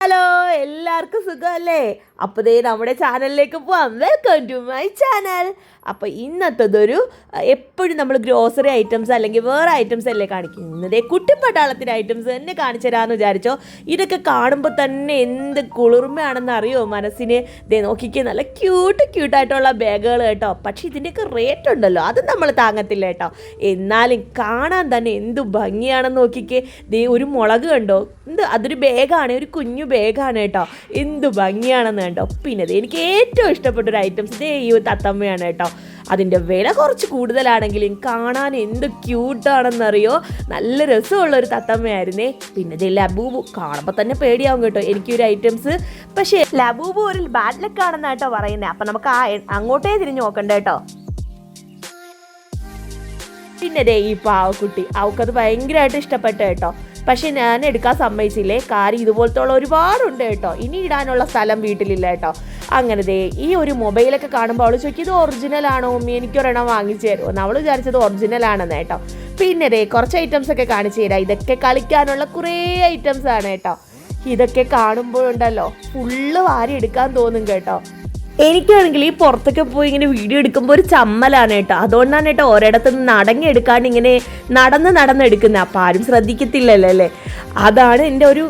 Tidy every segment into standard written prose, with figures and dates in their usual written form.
Hello, എല്ലാവർക്കും സുഖമല്ലേ? അപ്പോൾ ദേ നമ്മുടെ ചാനലിലേക്ക് പോവാം. Welcome to my channel. അപ്പോൾ ഇന്നത്തതൊരു എപ്പോഴും നമ്മൾ ഗ്രോസറി ഐറ്റംസ് അല്ലെങ്കിൽ വേറെ ഐറ്റംസ് അല്ലേ കാണിക്കും. ഇന്നതേ കുട്ടിപ്പട്ടാളത്തിൻ്റെ ഐറ്റംസ് തന്നെ കാണിച്ചു തരാമെന്ന് വിചാരിച്ചോ. ഇതൊക്കെ കാണുമ്പോൾ തന്നെ എന്ത് കുളിർമയാണെന്ന് അറിയോ മനസ്സിന്. ദേ നോക്കിക്കേ, നല്ല ക്യൂട്ടായിട്ടുള്ള ബാഗുകൾ കേട്ടോ. പക്ഷേ ഇതിൻ്റെയൊക്കെ റേറ്റ് ഉണ്ടല്ലോ, അത് നമ്മൾ താങ്ങത്തില്ല കേട്ടോ. എന്നാലും കാണാൻ തന്നെ എന്ത് ഭംഗിയാണെന്ന് നോക്കിക്കേ. ദേ ഒരു മുളക് കണ്ടോ, അതൊരു ബാഗാണ്, ഒരു കുഞ്ഞു ബാഗാണ് കേട്ടോ. എന്ത് ഭംഗിയാണെന്ന് കണ്ടോ. പിന്നെ എനിക്ക് ഏറ്റവും ഇഷ്ടപ്പെട്ടൊരു ഐറ്റംസ് ദേ ഈ തത്തമ്മയാണ് കേട്ടോ. അതിൻ്റെ വില കുറച്ച് കൂടുതലാണെങ്കിലും കാണാൻ എന്ത് ക്യൂട്ടാണെന്നറിയോ. നല്ല രസമുള്ളൊരു തത്തമ്മയായിരുന്നേ. പിന്നെ ദേ ലബൂബു കാണുമ്പോൾ തന്നെ പേടിയാവും കേട്ടോ എനിക്കൊരു ഐറ്റംസ്. പക്ഷേ ലബൂബു ഒരു ബാഡ് ലക്ക് ആണെന്ന് കേട്ടോ പറയുന്നത്. അപ്പം നമുക്ക് അങ്ങോട്ടേ തിരിഞ്ഞ് നോക്കണ്ട കേട്ടോ. പിന്നെ ദേ ഈ പാവക്കുട്ടി, അവൾക്കത് ഭയങ്കരമായിട്ട് ഇഷ്ടപ്പെട്ടു കേട്ടോ. പക്ഷെ ഞാൻ എടുക്കാൻ സമ്മതിച്ചില്ലേ, കാര്യം ഇതുപോലത്തെ ഒരുപാടുണ്ട് കേട്ടോ. ഇനി ഇടാനുള്ള സ്ഥലം വീട്ടിലില്ല കേട്ടോ. അങ്ങനെ ദേ ഈ ഒരു മൊബൈലൊക്കെ കാണുമ്പോൾ അവൾ ചോദിക്കും, ഇത് ഒറിജിനൽ ആണോ ഉമ്മി, എനിക്കൊരെണ്ണം വാങ്ങിച്ചു തരുമോ. അവൾ വിചാരിച്ചത് ഒറിജിനൽ ആണെന്ന് കേട്ടോ. പിന്നെ ദേ കുറച്ച് ഐറ്റംസ് ഒക്കെ കാണിച്ചു തരാം. ഇതൊക്കെ കളിക്കാനുള്ള കുറേ ഐറ്റംസ് ആണ് കേട്ടോ. ഇതൊക്കെ കാണുമ്പോഴുണ്ടല്ലോ ഫുള്ള് വാരി എടുക്കാൻ തോന്നും കേട്ടോ. എനിക്കാണെങ്കിൽ ഈ പുറത്തൊക്കെ പോയി ഇങ്ങനെ വീഡിയോ എടുക്കുമ്പോൾ ഒരു ചമ്മലാണ് കേട്ടോ. അതുകൊണ്ടാണ് കേട്ടോ ഒരിടത്ത് നിന്ന് അടങ്ങിയെടുക്കാണ്ട് ഇങ്ങനെ നടന്നെടുക്കുന്നത്. അപ്പോൾ ആരും ശ്രദ്ധിക്കത്തില്ലല്ലോ അല്ലേ. അതാണ് എൻ്റെ ഒരു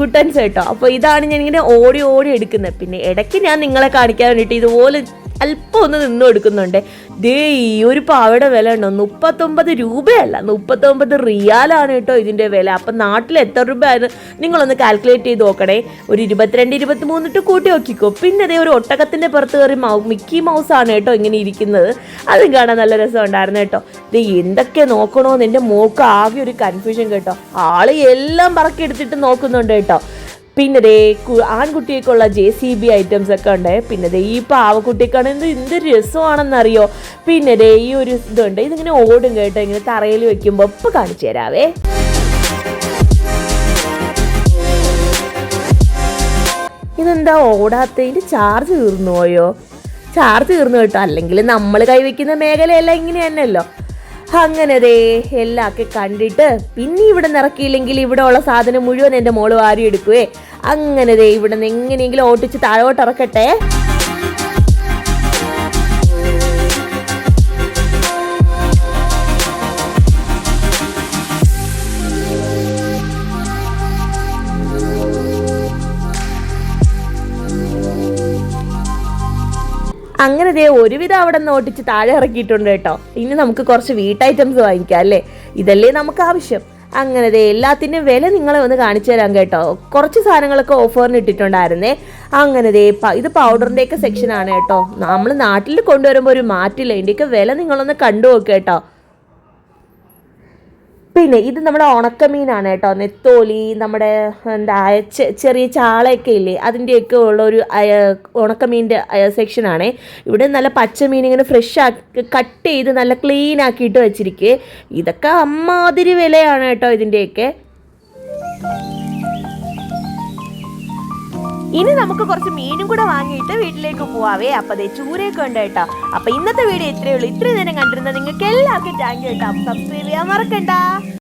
ഗുട്ടൻസ് കേട്ടോ. അപ്പോൾ ഇതാണ് ഞാനിങ്ങനെ ഓടി എടുക്കുന്നത്. പിന്നെ ഇടയ്ക്ക് ഞാൻ നിങ്ങളെ കാണിക്കാൻ വേണ്ടിയിട്ട് ഇതുപോലെ അല്പം ഒന്ന് നിന്ന് കൊടുക്കുന്നുണ്ട്. ദേ ഈ ഒരു പാവയുടെ വില ഉണ്ടോ, 39 രൂപയല്ല, 39 റിയാലാണ് കേട്ടോ ഇതിൻ്റെ വില. അപ്പം നാട്ടിൽ എത്ര രൂപയാണ് നിങ്ങളൊന്ന് കാൽക്കുലേറ്റ് ചെയ്ത് നോക്കണേ. ഒരു 22, 23 ഇട്ട് കൂട്ടി നോക്കിക്കോ. പിന്നെ അതേ ഒരു ഒട്ടകത്തിൻ്റെ പുറത്ത് കയറി മിക്കി മൗസാണ് കേട്ടോ ഇങ്ങനെ ഇരിക്കുന്നത്. അതും കാണാൻ നല്ല രസം ഉണ്ടായിരുന്നു കേട്ടോ. ഇത് എന്തൊക്കെ നോക്കണോന്ന് എൻ്റെ മോക്ക് ആകെ ഒരു കൺഫ്യൂഷൻ കേട്ടോ. ആള് എല്ലാം പറക്കി എടുത്തിട്ട് നോക്കുന്നുണ്ട് കേട്ടോ. പിന്നെ ദേ ആൺകുട്ടിയൊക്കെയുള്ള JCB ഐറ്റംസ് ഒക്കെ ഉണ്ട്. പിന്നെ ദേ ഈ പാവക്കുട്ടിക്കാണ് എന്ത് രസമാണെന്നറിയോ. പിന്നെ ദേ ഈ ഒരു ഇതുണ്ട്, ഇതിങ്ങനെ ഓടും കേട്ടോ, ഇങ്ങനെ തറയിൽ വെക്കുമ്പോൾ. ഇപ്പം കാണിച്ചു തരാവേ. ഇതെന്താ ഓടാത്തതിൻ്റെ ചാർജ് തീർന്നു പോയോ? ചാർജ് തീർന്നു കേട്ടോ. അല്ലെങ്കിൽ നമ്മൾ കൈവയ്ക്കുന്ന മേഖലയെല്ലാം ഇങ്ങനെ തന്നെയല്ലോ. അങ്ങനെ ദേ എല്ലാം ഒക്കെ കണ്ടിട്ട് പിന്നെ ഇവിടെ നിറക്കിയില്ലെങ്കിൽ ഇവിടെ ഉള്ള സാധനം മുഴുവൻ എൻ്റെ മോള് വാരി എടുക്കുവേ. അങ്ങനെ ദേ ഇവിടെ നിന്ന് എങ്ങനെയെങ്കിലും ഓട്ടിച്ച് താഴോട്ട് ഇറക്കട്ടെ. അങ്ങനെ ദേ ഒരുവിധം അവിടെ നിന്ന് ഓട്ടിച്ച് താഴെ ഇറക്കിയിട്ടുണ്ട് കേട്ടോ. ഇനി നമുക്ക് കുറച്ച് ഐറ്റംസ് വാങ്ങിക്കാം അല്ലേ, ഇതല്ലേ നമുക്ക് ആവശ്യം. അങ്ങനെ ദേ എല്ലാത്തിൻ്റെയും വില നിങ്ങളെ ഒന്ന് കാണിച്ചു തരാം കേട്ടോ. കുറച്ച് സാധനങ്ങളൊക്കെ ഓഫറിന് ഇട്ടിട്ടുണ്ടായിരുന്നേ. അങ്ങനെ ദേ ഇത് പൗഡറിൻ്റെയൊക്കെ സെക്ഷനാണ് കേട്ടോ. നമ്മൾ നാട്ടിൽ കൊണ്ടുവരുമ്പോൾ ഒരു മാറ്റില്ല. ഇതിൻ്റെയൊക്കെ വില നിങ്ങളൊന്ന് കണ്ടു നോക്കുക കേട്ടോ. പിന്നെ ഇത് നമ്മുടെ ഉണക്കമീനാണ് കേട്ടോ. നെത്തോലി, നമ്മുടെ ചെറിയ ചാളയൊക്കെ ഇല്ലേ, അതിൻ്റെയൊക്കെ ഉള്ളൊരു ഉണക്കമീൻ്റെ സെക്ഷനാണ്. ഇവിടെ നല്ല പച്ചമീൻ ഇങ്ങനെ ഫ്രഷ് ആക്കി കട്ട് ചെയ്ത് നല്ല ക്ലീൻ ആക്കിയിട്ട് വെച്ചിരിക്കുക. ഇതൊക്കെ അമ്മാതിരി വിലയാണ് കേട്ടോ ഇതിൻ്റെയൊക്കെ. ഇനി നമുക്ക് കുറച്ച് മീനും കൂടെ വാങ്ങിയിട്ട് വീട്ടിലേക്ക് പോവാവേ. അപ്പോൾ അതേ ചൂരയൊക്കെ ഉണ്ട് കേട്ടോ. അപ്പോൾ ഇന്നത്തെ വീഡിയോ ഇത്രയേ ഉള്ളൂ. ഇത്രയും നേരം കണ്ടിരുന്നത് നിങ്ങൾക്ക് എല്ലാവർക്കും താങ്ക് യു കേട്ടോ. സബ്സ്ക്രൈബ് ചെയ്യാൻ മറക്കണ്ട.